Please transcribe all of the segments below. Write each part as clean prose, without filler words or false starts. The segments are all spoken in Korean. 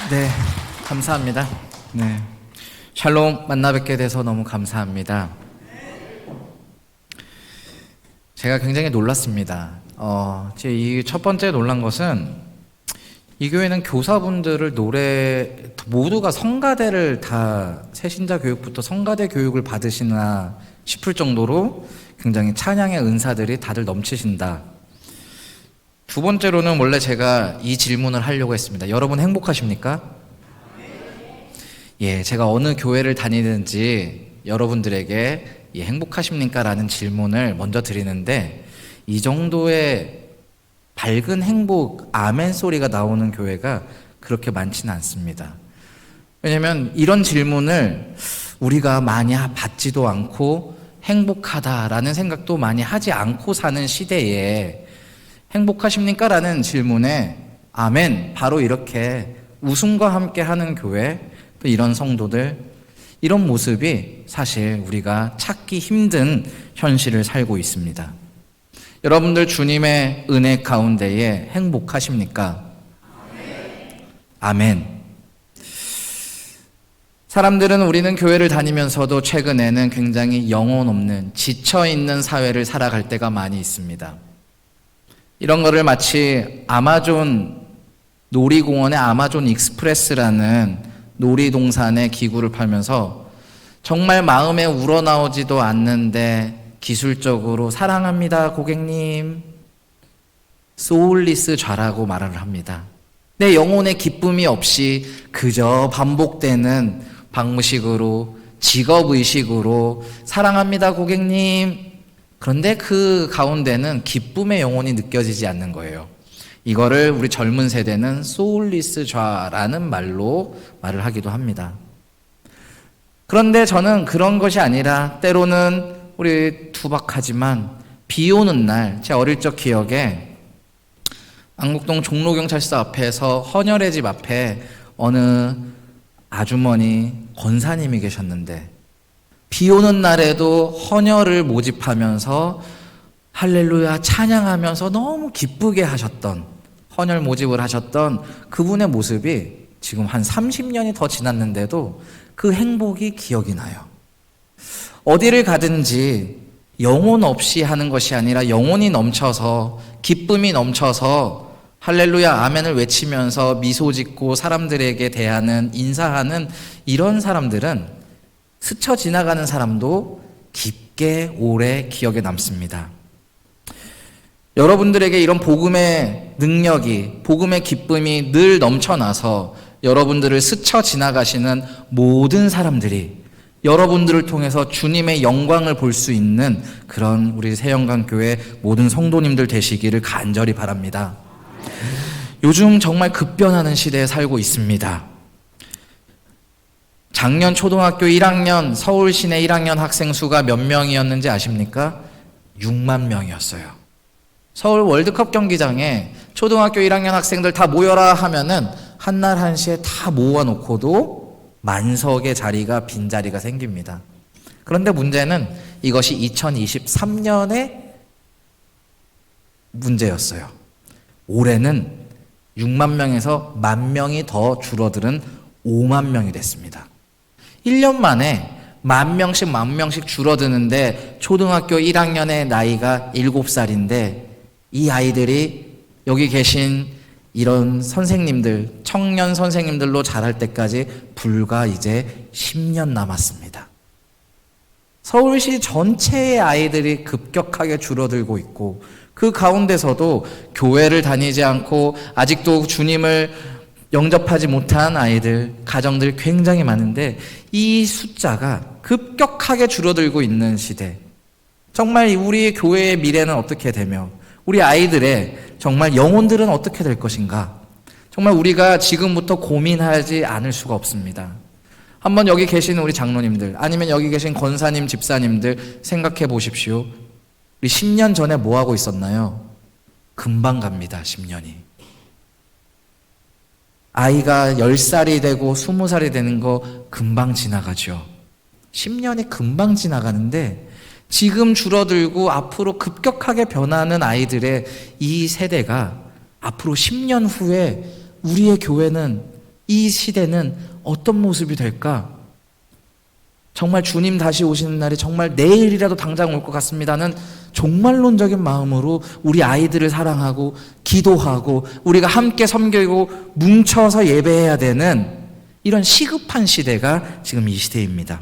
네, 감사합니다. 네, 샬롬 만나 뵙게 돼서 너무 감사합니다. 제가 굉장히 놀랐습니다. 제 이 첫 번째 놀란 것은 이 교회는 교사분들을 모두가 성가대를 다 새신자 교육부터 성가대 교육을 받으시나 싶을 정도로 굉장히 찬양의 은사들이 다들 넘치신다. 두 번째로는 원래 제가 이 질문을 하려고 했습니다. 여러분 행복하십니까? 예, 제가 어느 교회를 다니는지 여러분들에게 행복하십니까? 라는 질문을 먼저 드리는데 이 정도의 밝은 행복, 아멘 소리가 나오는 교회가 그렇게 많지는 않습니다. 왜냐면 이런 질문을 우리가 많이 받지도 않고 행복하다라는 생각도 많이 하지 않고 사는 시대에 행복하십니까? 라는 질문에 아멘, 바로 이렇게 웃음과 함께 하는 교회, 또 이런 성도들, 이런 모습이 사실 우리가 찾기 힘든 현실을 살고 있습니다. 여러분들 주님의 은혜 가운데에 행복하십니까? 아멘. 사람들은 우리는 교회를 다니면서도 최근에는 굉장히 영혼 없는 지쳐있는 사회를 살아갈 때가 많이 있습니다. 이런 거를 마치 아마존 놀이공원의 아마존 익스프레스라는 놀이동산의 기구를 팔면서 정말 마음에 우러나오지도 않는데 기술적으로 사랑합니다 고객님, 소울리스 좌라고 말을 합니다. 내 영혼의 기쁨이 없이 그저 반복되는 방무식으로, 직업의식으로 사랑합니다 고객님, 그런데 그 가운데는 기쁨의 영혼이 느껴지지 않는 거예요. 이거를 우리 젊은 세대는 소울리스 좌라는 말로 말을 하기도 합니다. 그런데 저는 그런 것이 아니라 때로는 우리 투박하지만 비 오는 날, 제 어릴 적 기억에 안국동 종로경찰서 앞에서 헌혈의 집 앞에 어느 아주머니 권사님이 계셨는데 비 오는 날에도 헌혈을 모집하면서 할렐루야 찬양하면서 너무 기쁘게 하셨던, 헌혈 모집을 하셨던 그분의 모습이 지금 한 30년이 더 지났는데도 그 행복이 기억이 나요. 어디를 가든지 영혼 없이 하는 것이 아니라 영혼이 넘쳐서, 기쁨이 넘쳐서 할렐루야 아멘을 외치면서 미소 짓고 사람들에게 대하는, 인사하는 이런 사람들은 스쳐 지나가는 사람도 깊게 오래 기억에 남습니다. 여러분들에게 이런 복음의 능력이, 복음의 기쁨이 늘 넘쳐나서 여러분들을 스쳐 지나가시는 모든 사람들이 여러분들을 통해서 주님의 영광을 볼 수 있는 그런 우리 새영광교회 모든 성도님들 되시기를 간절히 바랍니다. 요즘 정말 급변하는 시대에 살고 있습니다. 작년 초등학교 1학년 서울 시내 1학년 학생 수가 몇 명이었는지 아십니까? 6만 명이었어요. 서울 월드컵 경기장에 초등학교 1학년 학생들 다 모여라 하면은 한날 한시에 다 모아놓고도 만석의 자리가, 빈자리가 생깁니다. 그런데 문제는 이것이 2023년의 문제였어요. 올해는 6만 명에서 1만 명이 더 줄어드는 5만 명이 됐습니다. 1년 만에 1만 명씩 줄어드는데 초등학교 1학년의 나이가 7살인데 이 아이들이 여기 계신 이런 선생님들, 청년 선생님들로 자랄 때까지 불과 이제 10년 남았습니다. 서울시 전체의 아이들이 급격하게 줄어들고 있고 그 가운데서도 교회를 다니지 않고 아직도 주님을 영접하지 못한 아이들, 가정들 굉장히 많은데 이 숫자가 급격하게 줄어들고 있는 시대. 정말 우리 교회의 미래는 어떻게 되며 우리 아이들의 정말 영혼들은 어떻게 될 것인가? 정말 우리가 지금부터 고민하지 않을 수가 없습니다. 한번 여기 계시는 우리 장로님들, 아니면 여기 계신 권사님, 집사님들 생각해 보십시오. 우리 10년 전에 뭐 하고 있었나요? 금방 갑니다, 10년이. 아이가 10살이 되고 20살이 되는 거 금방 지나가죠. 10년이 금방 지나가는데 지금 줄어들고 앞으로 급격하게 변하는 아이들의 이 세대가 앞으로 10년 후에 우리의 교회는 이 시대는 어떤 모습이 될까? 정말 주님 다시 오시는 날이 정말 내일이라도 당장 올 것 같습니다는 종말론적인 마음으로 우리 아이들을 사랑하고 기도하고 우리가 함께 섬기고 뭉쳐서 예배해야 되는 이런 시급한 시대가 지금 이 시대입니다.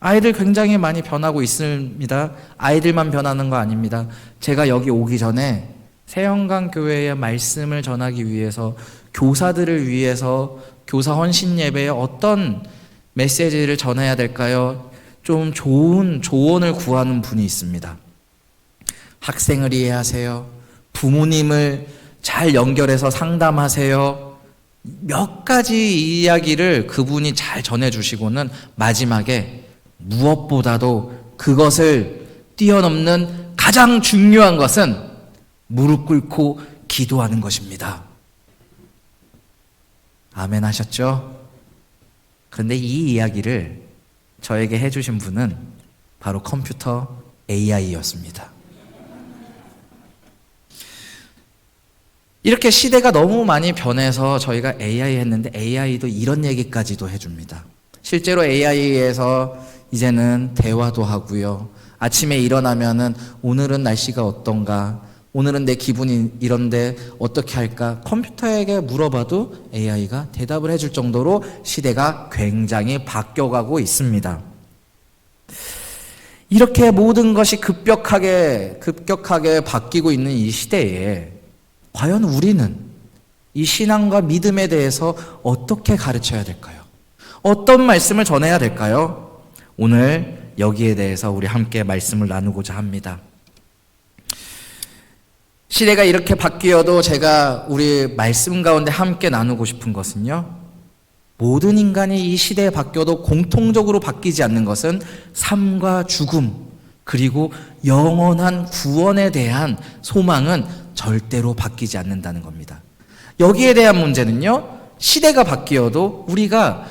아이들 굉장히 많이 변하고 있습니다. 아이들만 변하는 거 아닙니다. 제가 여기 오기 전에 세영강 교회의 말씀을 전하기 위해서 교사들을 위해서 교사 헌신 예배에 어떤 메시지를 전해야 될까요? 좀 좋은 조언을 구하는 분이 있습니다. 학생을 이해하세요. 부모님을 잘 연결해서 상담하세요. 몇 가지 이야기를 그분이 잘 전해주시고는 마지막에 무엇보다도 그것을 뛰어넘는 가장 중요한 것은 무릎 꿇고 기도하는 것입니다. 아멘 하셨죠? 그런데 이 이야기를 저에게 해주신 분은 바로 컴퓨터 AI였습니다. 이렇게 시대가 너무 많이 변해서 저희가 AI 했는데 AI도 이런 얘기까지도 해줍니다. 실제로 AI에서 이제는 대화도 하고요. 아침에 일어나면은 오늘은 날씨가 어떤가? 오늘은 내 기분이 이런데 어떻게 할까? 컴퓨터에게 물어봐도 AI가 대답을 해줄 정도로 시대가 굉장히 바뀌어가고 있습니다. 이렇게 모든 것이 급격하게 바뀌고 있는 이 시대에 과연 우리는 이 신앙과 믿음에 대해서 어떻게 가르쳐야 될까요? 어떤 말씀을 전해야 될까요? 오늘 여기에 대해서 우리 함께 말씀을 나누고자 합니다. 시대가 이렇게 바뀌어도 제가 우리 말씀 가운데 함께 나누고 싶은 것은요, 모든 인간이 이 시대에 바뀌어도 공통적으로 바뀌지 않는 것은 삶과 죽음, 그리고 영원한 구원에 대한 소망은 절대로 바뀌지 않는다는 겁니다. 여기에 대한 문제는요, 시대가 바뀌어도 우리가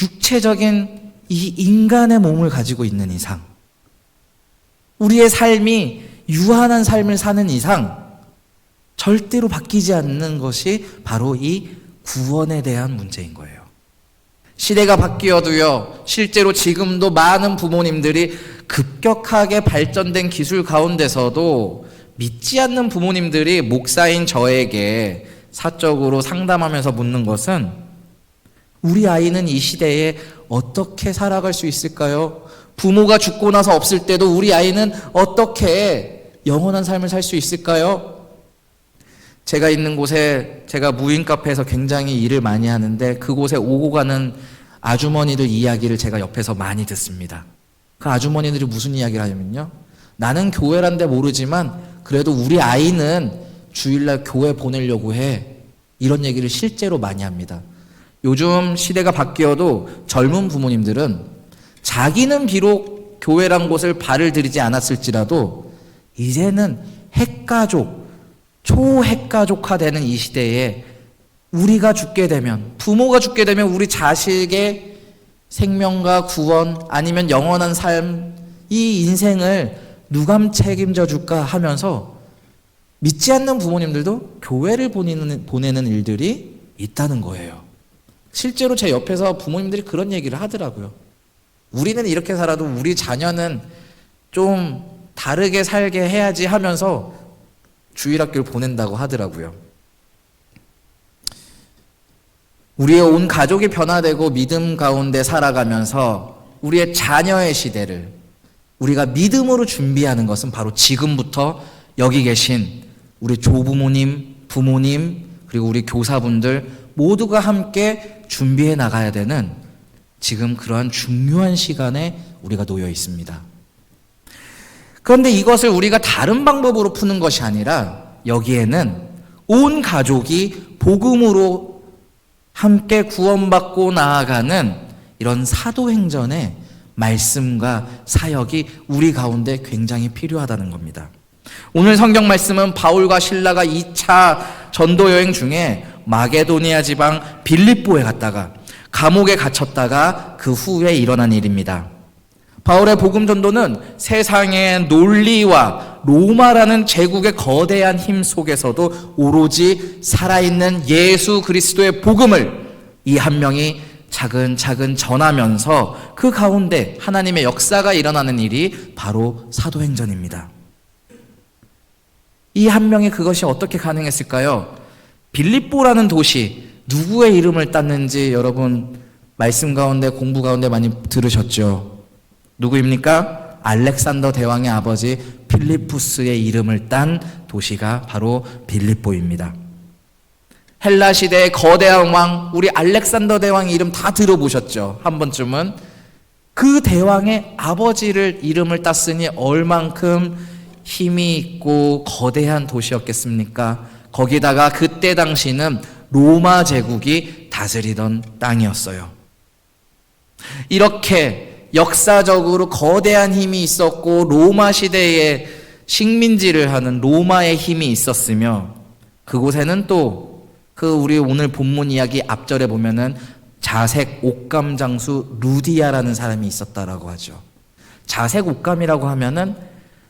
육체적인 이 인간의 몸을 가지고 있는 이상, 우리의 삶이 유한한 삶을 사는 이상 절대로 바뀌지 않는 것이 바로 이 구원에 대한 문제인 거예요. 시대가 바뀌어도요, 실제로 지금도 많은 부모님들이 급격하게 발전된 기술 가운데서도 믿지 않는 부모님들이 목사인 저에게 사적으로 상담하면서 묻는 것은, 우리 아이는 이 시대에 어떻게 살아갈 수 있을까요? 부모가 죽고 나서 없을 때도 우리 아이는 어떻게 영원한 삶을 살 수 있을까요? 제가 있는 곳에, 제가 무인 카페에서 굉장히 일을 많이 하는데 그곳에 오고 가는 아주머니들 이야기를 제가 옆에서 많이 듣습니다. 그 아주머니들이 무슨 이야기를 하냐면요, 나는 교회란데 모르지만 그래도 우리 아이는 주일날 교회 보내려고 해. 이런 얘기를 실제로 많이 합니다. 요즘 시대가 바뀌어도 젊은 부모님들은 자기는 비록 교회란 곳을 발을 들이지 않았을지라도 이제는 핵가족, 초핵가족화되는 이 시대에 우리가 죽게 되면, 부모가 죽게 되면 우리 자식의 생명과 구원, 아니면 영원한 삶, 이 인생을 누가 책임져 줄까 하면서 믿지 않는 부모님들도 교회를 보내는 일들이 있다는 거예요. 실제로 제 옆에서 부모님들이 그런 얘기를 하더라고요. 우리는 이렇게 살아도 우리 자녀는 좀 다르게 살게 해야지 하면서 주일학교를 보낸다고 하더라고요. 우리의 온 가족이 변화되고 믿음 가운데 살아가면서 우리의 자녀의 시대를 우리가 믿음으로 준비하는 것은 바로 지금부터 여기 계신 우리 조부모님, 부모님, 그리고 우리 교사분들 모두가 함께 준비해 나가야 되는 지금 그러한 중요한 시간에 우리가 놓여 있습니다. 그런데 이것을 우리가 다른 방법으로 푸는 것이 아니라 여기에는 온 가족이 복음으로 함께 구원받고 나아가는 이런 사도행전의 말씀과 사역이 우리 가운데 굉장히 필요하다는 겁니다. 오늘 성경 말씀은 바울과 실라가 2차 전도 여행 중에 마게도니아 지방 빌립보에 갔다가 감옥에 갇혔다가 그 후에 일어난 일입니다. 바울의 복음 전도는 세상의 논리와 로마라는 제국의 거대한 힘 속에서도 오로지 살아있는 예수 그리스도의 복음을 이 한 명이 차근차근 전하면서 그 가운데 하나님의 역사가 일어나는 일이 바로 사도행전입니다. 이 한 명이 그것이 어떻게 가능했을까요? 빌립보라는 도시, 누구의 이름을 땄는지 여러분 말씀 가운데 공부 가운데 많이 들으셨죠? 누구입니까? 알렉산더 대왕의 아버지 필리푸스의 이름을 딴 도시가 바로 빌립보입니다. 헬라 시대의 거대한 왕, 우리 알렉산더 대왕 이름 다 들어보셨죠? 한 번쯤은. 그 대왕의 아버지를 이름을 땄으니 얼만큼 힘이 있고 거대한 도시였겠습니까? 거기다가 그때 당시는 로마 제국이 다스리던 땅이었어요. 이렇게 역사적으로 거대한 힘이 있었고 로마 시대에 식민지를 하는 로마의 힘이 있었으며 그곳에는 또 그 우리 오늘 본문 이야기 앞절에 보면은 자색 옷감 장수 루디아라는 사람이 있었다라고 하죠. 자색 옷감이라고 하면은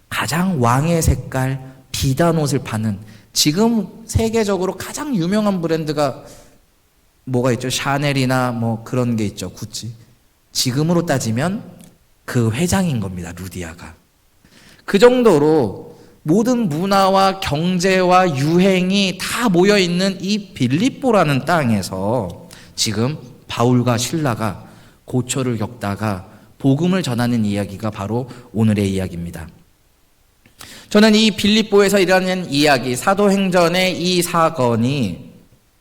가장 왕의 색깔 비단 옷을 파는, 지금 세계적으로 가장 유명한 브랜드가 뭐가 있죠? 샤넬이나 뭐 그런 게 있죠. 구찌. 지금으로 따지면 그 회장인 겁니다. 루디아가. 그 정도로 모든 문화와 경제와 유행이 다 모여있는 이 빌립보라는 땅에서 지금 바울과 실라가 고초를 겪다가 복음을 전하는 이야기가 바로 오늘의 이야기입니다. 저는 이 빌립보에서 일어나는 이야기, 사도행전의 이 사건이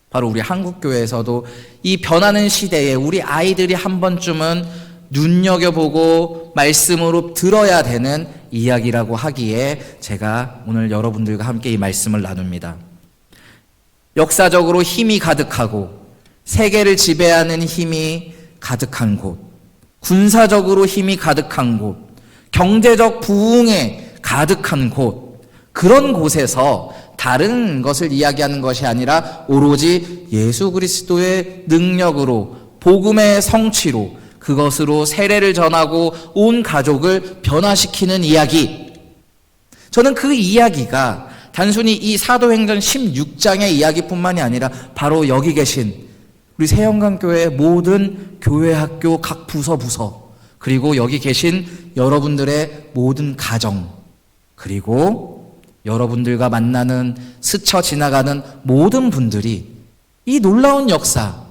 바로 우리 한국교회에서도 이 변하는 시대에 우리 아이들이 한 번쯤은 눈여겨보고 말씀으로 들어야 되는 이야기라고 하기에 제가 오늘 여러분들과 함께 이 말씀을 나눕니다. 역사적으로 힘이 가득하고 세계를 지배하는 힘이 가득한 곳, 군사적으로 힘이 가득한 곳, 경제적 부흥에 가득한 곳, 그런 곳에서 다른 것을 이야기하는 것이 아니라 오로지 예수 그리스도의 능력으로 복음의 성취로 그것으로 세례를 전하고 온 가족을 변화시키는 이야기. 저는 그 이야기가 단순히 이 사도행전 16장의 이야기뿐만이 아니라 바로 여기 계신 우리 새영광교회의 모든 교회 학교 각 부서 그리고 여기 계신 여러분들의 모든 가정, 그리고 여러분들과 만나는 스쳐 지나가는 모든 분들이 이 놀라운 역사,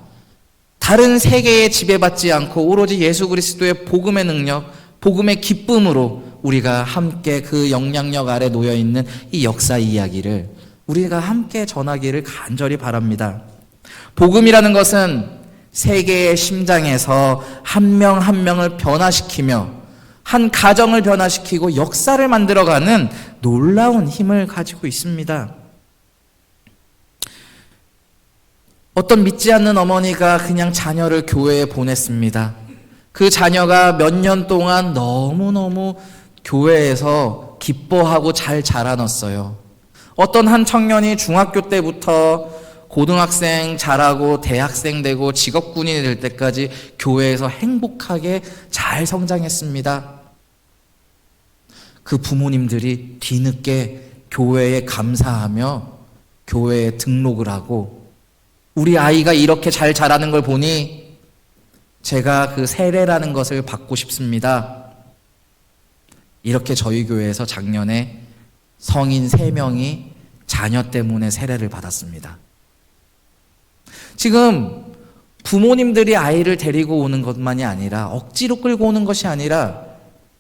다른 세계에 지배받지 않고 오로지 예수 그리스도의 복음의 능력, 복음의 기쁨으로 우리가 함께 그 영향력 아래 놓여있는 이 역사 이야기를 우리가 함께 전하기를 간절히 바랍니다. 복음이라는 것은 세계의 심장에서 한 명 한 명을 변화시키며 한 가정을 변화시키고 역사를 만들어가는 놀라운 힘을 가지고 있습니다. 어떤 믿지 않는 어머니가 그냥 자녀를 교회에 보냈습니다. 그 자녀가 몇 년 동안 너무너무 교회에서 기뻐하고 잘 자라났어요. 어떤 한 청년이 중학교 때부터 고등학생 자라고 대학생 되고 직업군인이 될 때까지 교회에서 행복하게 잘 성장했습니다. 그 부모님들이 뒤늦게 교회에 감사하며 교회에 등록을 하고 우리 아이가 이렇게 잘 자라는 걸 보니 제가 그 세례라는 것을 받고 싶습니다. 이렇게 저희 교회에서 작년에 성인 3명이 자녀 때문에 세례를 받았습니다. 지금 부모님들이 아이를 데리고 오는 것만이 아니라 억지로 끌고 오는 것이 아니라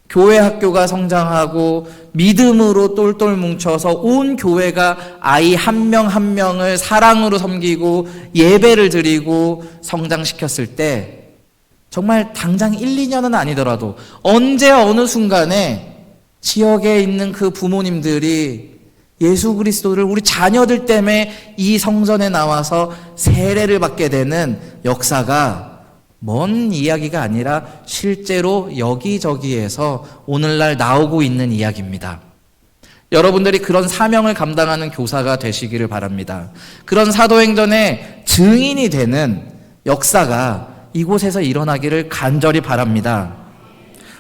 교회 학교가 성장하고 믿음으로 똘똘 뭉쳐서 온 교회가 아이 한 명 한 명을 사랑으로 섬기고 예배를 드리고 성장시켰을 때 정말 당장 1, 2년은 아니더라도 언제 어느 순간에 지역에 있는 그 부모님들이 예수 그리스도를 우리 자녀들 때문에 이 성전에 나와서 세례를 받게 되는 역사가 먼 이야기가 아니라 실제로 여기저기에서 오늘날 나오고 있는 이야기입니다. 여러분들이 그런 사명을 감당하는 교사가 되시기를 바랍니다. 그런 사도행전의 증인이 되는 역사가 이곳에서 일어나기를 간절히 바랍니다.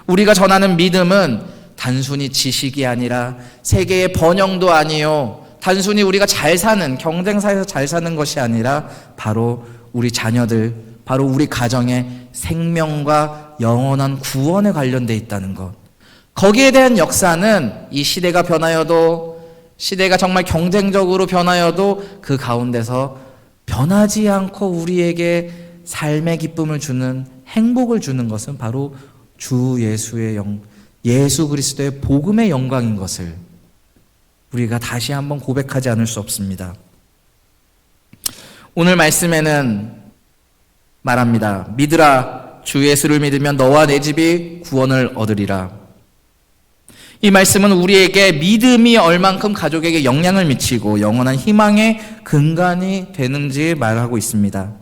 우리가 전하는 믿음은 단순히 지식이 아니라 세계의 번영도 아니요, 단순히 우리가 잘 사는 경쟁사에서 잘 사는 것이 아니라 바로 우리 자녀들, 바로 우리 가정의 생명과 영원한 구원에 관련되어 있다는 것. 거기에 대한 역사는 이 시대가 변하여도, 시대가 정말 경쟁적으로 변하여도 그 가운데서 변하지 않고 우리에게 삶의 기쁨을 주는, 행복을 주는 것은 바로 주 예수 그리스도의 복음의 영광인 것을 우리가 다시 한번 고백하지 않을 수 없습니다. 오늘 말씀에는 말합니다. 믿으라, 주 예수를 믿으면 너와 내 집이 구원을 얻으리라. 이 말씀은 우리에게 믿음이 얼만큼 가족에게 영향을 미치고 영원한 희망의 근간이 되는지 말하고 있습니다.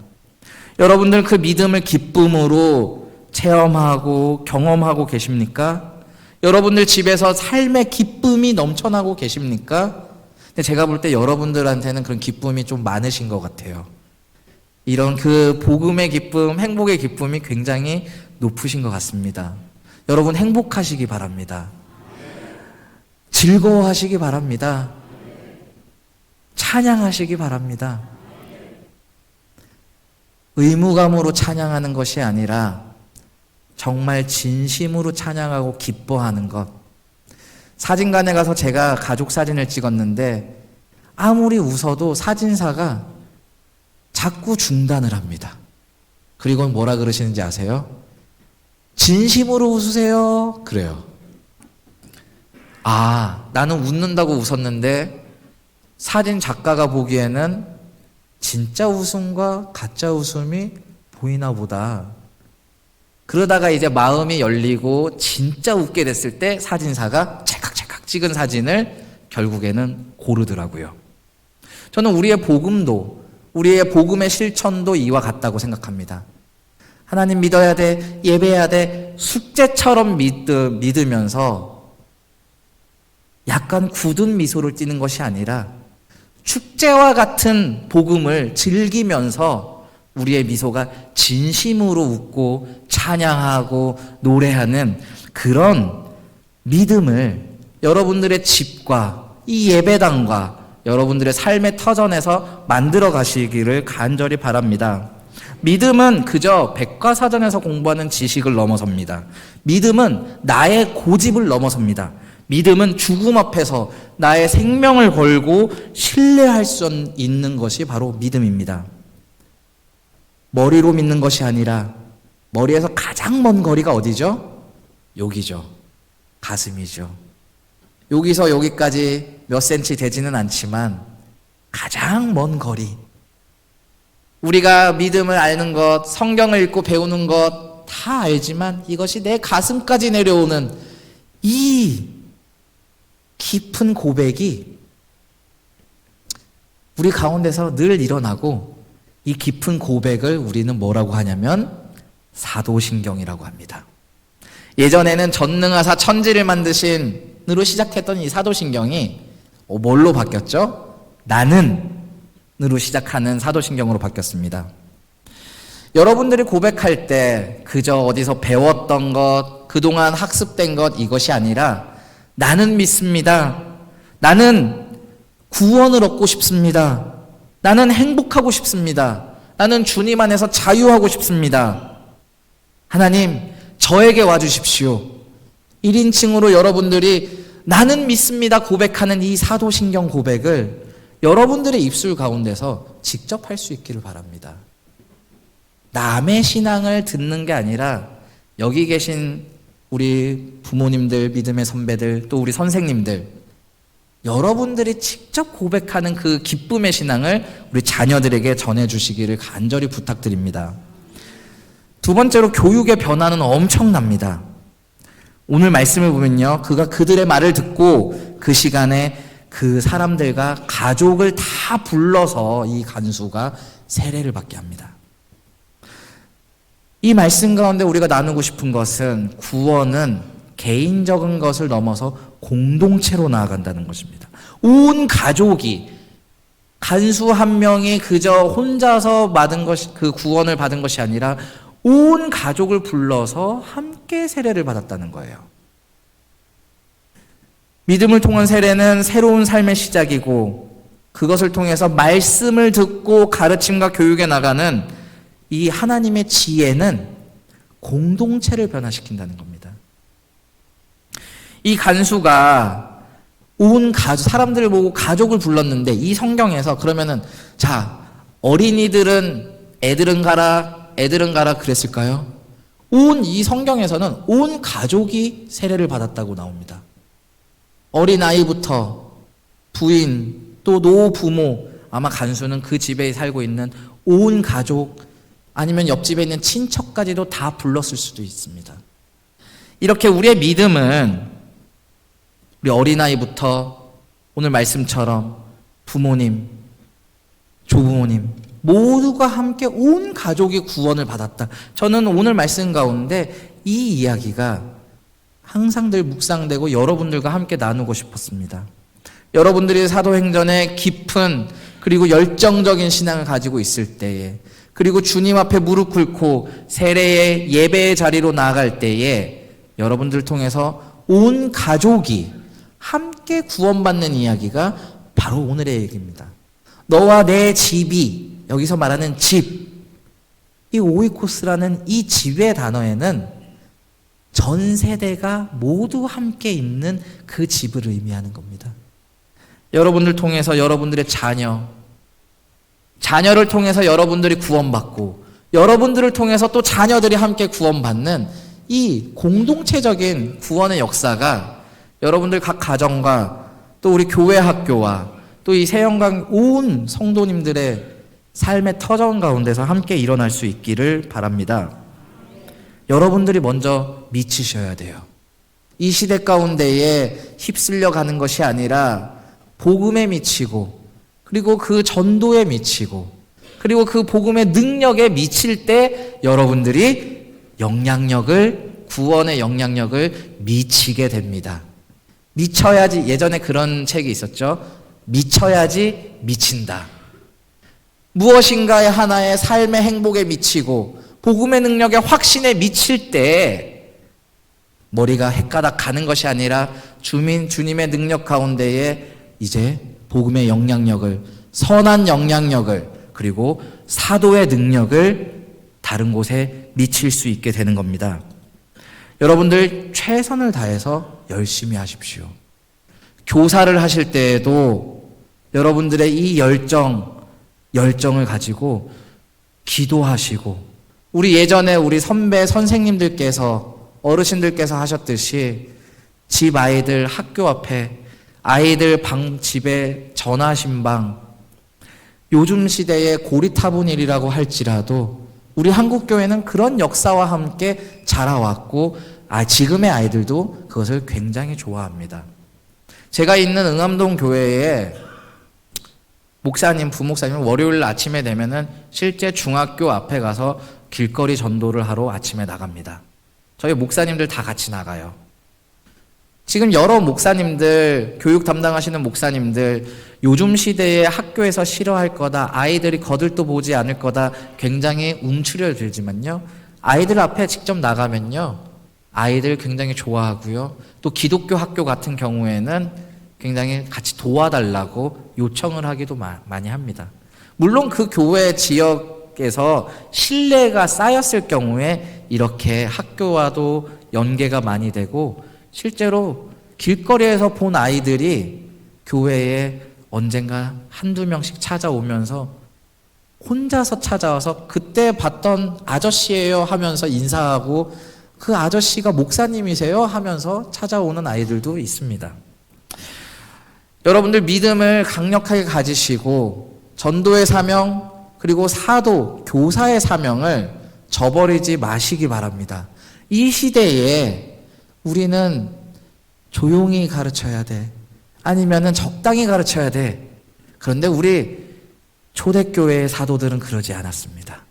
여러분들 그 믿음을 기쁨으로 체험하고 경험하고 계십니까? 여러분들 집에서 삶의 기쁨이 넘쳐나고 계십니까? 근데 제가 볼 때 여러분들한테는 그런 기쁨이 좀 많으신 것 같아요. 이런 그 복음의 기쁨, 행복의 기쁨이 굉장히 높으신 것 같습니다. 여러분 행복하시기 바랍니다. 즐거워하시기 바랍니다. 찬양하시기 바랍니다. 의무감으로 찬양하는 것이 아니라 정말 진심으로 찬양하고 기뻐하는 것. 사진관에 가서 제가 가족 사진을 찍었는데 아무리 웃어도 사진사가 자꾸 중단을 합니다. 그리고 뭐라 그러시는지 아세요? 진심으로 웃으세요. 그래요. 아, 나는 웃는다고 웃었는데 사진 작가가 보기에는 진짜 웃음과 가짜 웃음이 보이나 보다. 그러다가 이제 마음이 열리고 진짜 웃게 됐을 때 사진사가 찰칵찰칵 찍은 사진을 결국에는 고르더라고요. 저는 우리의 복음도, 우리의 복음의 실천도 이와 같다고 생각합니다. 하나님 믿어야 돼, 예배해야 돼, 숙제처럼 믿으면서 약간 굳은 미소를 띠는 것이 아니라 축제와 같은 복음을 즐기면서 우리의 미소가 진심으로 웃고 찬양하고 노래하는 그런 믿음을 여러분들의 집과 이 예배당과 여러분들의 삶의 터전에서 만들어 가시기를 간절히 바랍니다. 믿음은 그저 백과사전에서 공부하는 지식을 넘어섭니다. 믿음은 나의 고집을 넘어섭니다. 믿음은 죽음 앞에서 나의 생명을 걸고 신뢰할 수 있는 것이 바로 믿음입니다. 머리로 믿는 것이 아니라 머리에서 가장 먼 거리가 어디죠? 여기죠. 가슴이죠. 여기서 여기까지 몇 센치 되지는 않지만 가장 먼 거리. 우리가 믿음을 아는 것, 성경을 읽고 배우는 것 다 알지만 이것이 내 가슴까지 내려오는 이 깊은 고백이 우리 가운데서 늘 일어나고 이 깊은 고백을 우리는 뭐라고 하냐면 사도신경이라고 합니다. 예전에는 전능하사 천지를 만드신으로 시작했던 이 사도신경이 뭘로 바뀌었죠? 나는으로 시작하는 사도신경으로 바뀌었습니다. 여러분들이 고백할 때 그저 어디서 배웠던 것, 그동안 학습된 것 이것이 아니라 나는 믿습니다. 나는 구원을 얻고 싶습니다. 나는 행복하고 싶습니다. 나는 주님 안에서 자유하고 싶습니다. 하나님, 저에게 와주십시오. 1인칭으로 여러분들이 나는 믿습니다 고백하는 이 사도신경 고백을 여러분들의 입술 가운데서 직접 할 수 있기를 바랍니다. 남의 신앙을 듣는 게 아니라 여기 계신 우리 부모님들, 믿음의 선배들, 또 우리 선생님들, 여러분들이 직접 고백하는 그 기쁨의 신앙을 우리 자녀들에게 전해주시기를 간절히 부탁드립니다. 두 번째로 교육의 변화는 엄청납니다. 오늘 말씀을 보면요, 그가 그들의 말을 듣고 그 시간에 그 사람들과 가족을 다 불러서 이 간수가 세례를 받게 합니다. 이 말씀 가운데 우리가 나누고 싶은 것은 구원은 개인적인 것을 넘어서 공동체로 나아간다는 것입니다. 온 가족이, 간수 한 명이 그저 혼자서 받은 것, 그 구원을 받은 것이 아니라 온 가족을 불러서 함께 세례를 받았다는 거예요. 믿음을 통한 세례는 새로운 삶의 시작이고 그것을 통해서 말씀을 듣고 가르침과 교육에 나가는 이 하나님의 지혜는 공동체를 변화시킨다는 겁니다. 이 간수가 온 사람들을 보고 가족을 불렀는데 이 성경에서 그러면은 자, 어린이들은 애들은 가라 그랬을까요? 온 이 성경에서는 온 가족이 세례를 받았다고 나옵니다. 어린아이부터 부인 또 노부모, 아마 간수는 그 집에 살고 있는 온 가족 아니면 옆집에 있는 친척까지도 다 불렀을 수도 있습니다. 이렇게 우리의 믿음은 우리 어린아이부터 오늘 말씀처럼 부모님, 조부모님 모두가 함께 온 가족이 구원을 받았다. 저는 오늘 말씀 가운데 이 이야기가 항상 늘 묵상되고 여러분들과 함께 나누고 싶었습니다. 여러분들이 사도행전에 깊은 그리고 열정적인 신앙을 가지고 있을 때에, 그리고 주님 앞에 무릎 꿇고 세례의 예배의 자리로 나아갈 때에 여러분들 통해서 온 가족이 함께 구원받는 이야기가 바로 오늘의 얘기입니다. 너와 내 집이, 여기서 말하는 집, 이 오이코스라는 이 집의 단어에는 전 세대가 모두 함께 있는 그 집을 의미하는 겁니다. 여러분들 통해서 여러분들의 자녀를 통해서 여러분들이 구원받고, 여러분들을 통해서 또 자녀들이 함께 구원받는 이 공동체적인 구원의 역사가 여러분들 각 가정과 또 우리 교회 학교와 또 이 세영강 온 성도님들의 삶의 터전 가운데서 함께 일어날 수 있기를 바랍니다. 여러분들이 먼저 미치셔야 돼요. 이 시대 가운데에 휩쓸려 가는 것이 아니라 복음에 미치고, 그리고 그 전도에 미치고, 그리고 그 복음의 능력에 미칠 때 여러분들이 구원의 영향력을 미치게 됩니다. 미쳐야지, 예전에 그런 책이 있었죠. 미쳐야지 미친다. 무엇인가의 하나의 삶의 행복에 미치고 복음의 능력에 확신에 미칠 때 머리가 헷가닥 가는 것이 아니라 주님의 능력 가운데에 이제 복음의 영향력을, 선한 영향력을, 그리고 사도의 능력을 다른 곳에 미칠 수 있게 되는 겁니다. 여러분들 최선을 다해서 열심히 하십시오. 교사를 하실 때에도 여러분들의 이 열정을 가지고 기도하시고, 우리 예전에 우리 선배 선생님들께서, 어르신들께서 하셨듯이 집 아이들 학교 앞에, 아이들 집에 전화신방, 요즘 시대의 고리타분일이라고 할지라도 우리 한국교회는 그런 역사와 함께 자라왔고, 지금의 아이들도 그것을 굉장히 좋아합니다. 제가 있는 응암동 교회에 부목사님 월요일 아침에 되면은 실제 중학교 앞에 가서 길거리 전도를 하러 아침에 나갑니다. 저희 목사님들 다 같이 나가요. 지금 여러 목사님들, 교육 담당하시는 목사님들, 요즘 시대에 학교에서 싫어할 거다, 아이들이 거들떠 보지 않을 거다, 굉장히 움츠려 들지만요, 아이들 앞에 직접 나가면요, 아이들 굉장히 좋아하고요, 또 기독교 학교 같은 경우에는 굉장히 같이 도와달라고 요청을 하기도 많이 합니다. 물론 그 교회 지역에서 신뢰가 쌓였을 경우에 이렇게 학교와도 연계가 많이 되고, 실제로 길거리에서 본 아이들이 교회에 언젠가 한두 명씩 찾아오면서 혼자서 찾아와서 그때 봤던 아저씨예요 하면서 인사하고, 그 아저씨가 목사님이세요 하면서 찾아오는 아이들도 있습니다. 여러분들 믿음을 강력하게 가지시고 전도의 사명, 그리고 사도, 교사의 사명을 저버리지 마시기 바랍니다. 이 시대에 우리는 조용히 가르쳐야 돼, 아니면은 적당히 가르쳐야 돼. 그런데 우리 초대교회의 사도들은 그러지 않았습니다.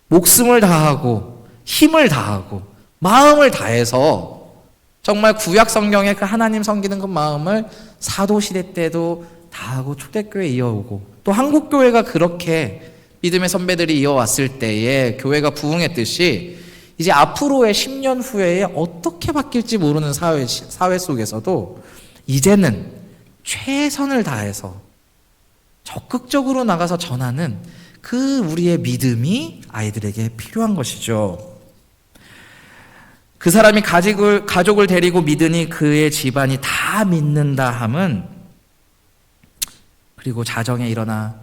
목숨을 다하고 힘을 다하고 마음을 다해서 정말 구약 성경의 그 하나님 섬기는 그 마음을 사도시대 때도 다하고 초대교회에 이어오고, 또 한국교회가 그렇게 믿음의 선배들이 이어왔을 때에 교회가 부흥했듯이 이제 앞으로의 10년 후에 어떻게 바뀔지 모르는 사회 속에서도 이제는 최선을 다해서 적극적으로 나가서 전하는 그 우리의 믿음이 아이들에게 필요한 것이죠. 그 사람이 가족을 데리고 믿으니 그의 집안이 다 믿는다 함은, 그리고 자정에 일어나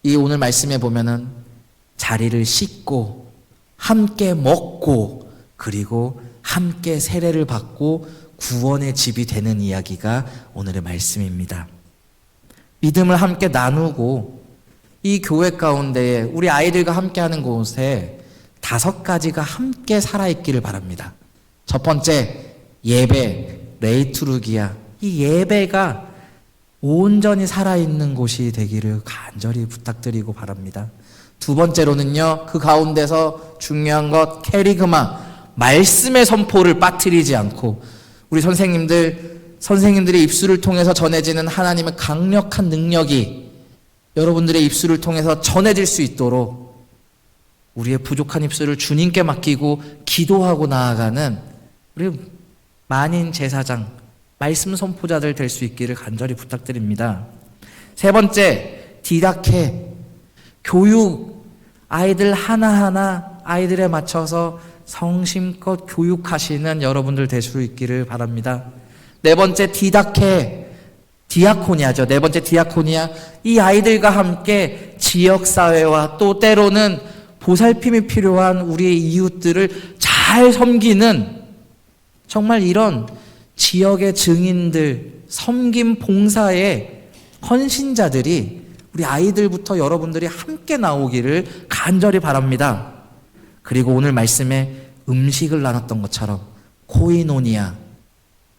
이 오늘 말씀에 보면은 자리를 씻고 함께 먹고 그리고 함께 세례를 받고 구원의 집이 되는 이야기가 오늘의 말씀입니다. 믿음을 함께 나누고 이 교회 가운데에 우리 아이들과 함께하는 곳에 5가지가 함께 살아있기를 바랍니다. 첫 번째, 예배, 레이투르기야. 이 예배가 온전히 살아있는 곳이 되기를 간절히 부탁드리고 바랍니다. 두 번째로는요, 그 가운데서 중요한 것, 캐리그마, 말씀의 선포를 빠뜨리지 않고 우리 선생님들의 입술을 통해서 전해지는 하나님의 강력한 능력이 여러분들의 입술을 통해서 전해질 수 있도록 우리의 부족한 입술을 주님께 맡기고 기도하고 나아가는 우리 만인 제사장, 말씀 선포자들 될 수 있기를 간절히 부탁드립니다. 세 번째, 디다케, 교육, 아이들 하나하나 아이들에 맞춰서 성심껏 교육하시는 여러분들 될 수 있기를 바랍니다. 네 번째, 디아코니아죠. 네 번째, 디아코니아. 이 아이들과 함께 지역사회와 또 때로는 보살핌이 필요한 우리의 이웃들을 잘 섬기는, 정말 이런 지역의 증인들, 섬김 봉사의 헌신자들이 우리 아이들부터 여러분들이 함께 나오기를 간절히 바랍니다. 그리고 오늘 말씀에 음식을 나눴던 것처럼 코이노니아,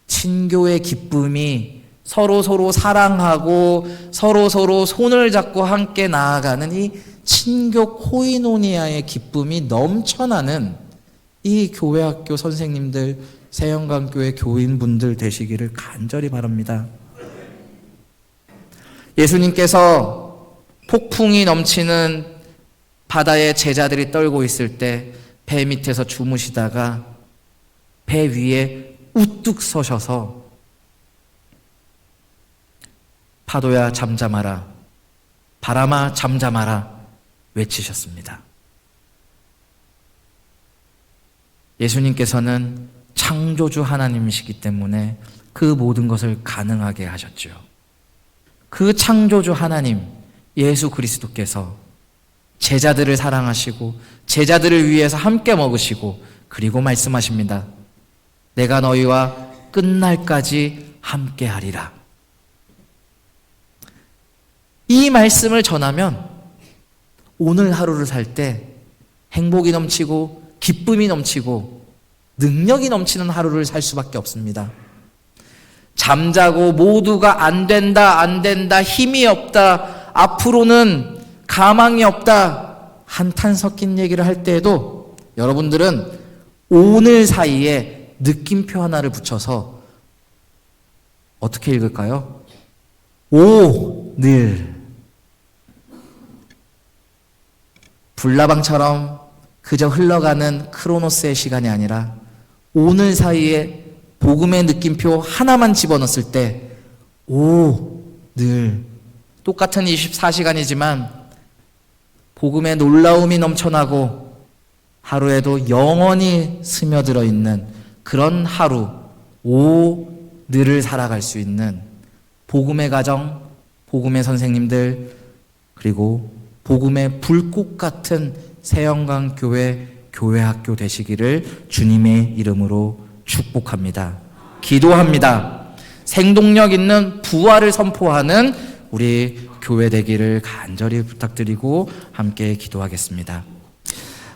친교의 기쁨이 서로 사랑하고 서로 손을 잡고 함께 나아가는 이 친교 코이노니아의 기쁨이 넘쳐나는 이 교회 학교 선생님들, 세영강교회 교인분들 되시기를 간절히 바랍니다. 예수님께서 폭풍이 넘치는 바다에 제자들이 떨고 있을 때 배 밑에서 주무시다가 배 위에 우뚝 서셔서 파도야 잠잠하라, 바람아 잠잠하라 외치셨습니다. 예수님께서는 창조주 하나님이시기 때문에 그 모든 것을 가능하게 하셨죠. 그 창조주 하나님 예수 그리스도께서 제자들을 사랑하시고 제자들을 위해서 함께 먹으시고 그리고 말씀하십니다. 내가 너희와 끝날까지 함께 하리라. 이 말씀을 전하면 오늘 하루를 살 때 행복이 넘치고 기쁨이 넘치고 능력이 넘치는 하루를 살 수밖에 없습니다. 잠자고 모두가 안 된다, 힘이 없다, 앞으로는 가망이 없다, 한탄 섞인 얘기를 할 때에도 여러분들은 오늘 사이에 느낌표 하나를 붙여서 어떻게 읽을까요? 오늘. 불나방처럼 그저 흘러가는 크로노스의 시간이 아니라 오늘 사이에 복음의 느낌표 하나만 집어넣었을 때 오늘, 똑같은 24시간이지만 복음의 놀라움이 넘쳐나고 하루에도 영원히 스며들어 있는 그런 하루, 오늘을 살아갈 수 있는 복음의 가정, 복음의 선생님들, 그리고 복음의 불꽃 같은 세영강 교회 학교 되시기를 주님의 이름으로 축복합니다. 기도합니다. 생동력 있는 부활을 선포하는 우리 교회 되기를 간절히 부탁드리고 함께 기도하겠습니다.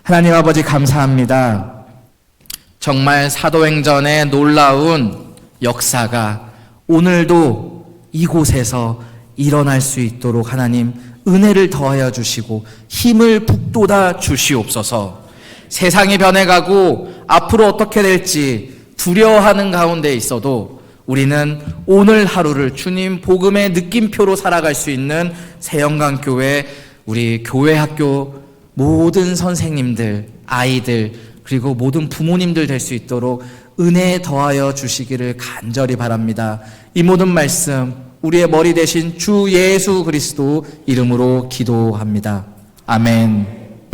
하나님 아버지 감사합니다. 정말 사도행전의 놀라운 역사가 오늘도 이곳에서 일어날 수 있도록 하나님 은혜를 더하여 주시고 힘을 북돋아 주시옵소서. 세상이 변해가고 앞으로 어떻게 될지 두려워하는 가운데 있어도 우리는 오늘 하루를 주님 복음의 느낌표로 살아갈 수 있는 세영강교회, 우리 교회 학교 모든 선생님들, 아이들, 그리고 모든 부모님들 될 수 있도록 은혜 더하여 주시기를 간절히 바랍니다. 이 모든 말씀 우리의 머리 대신 주 예수 그리스도 이름으로 기도합니다. 아멘.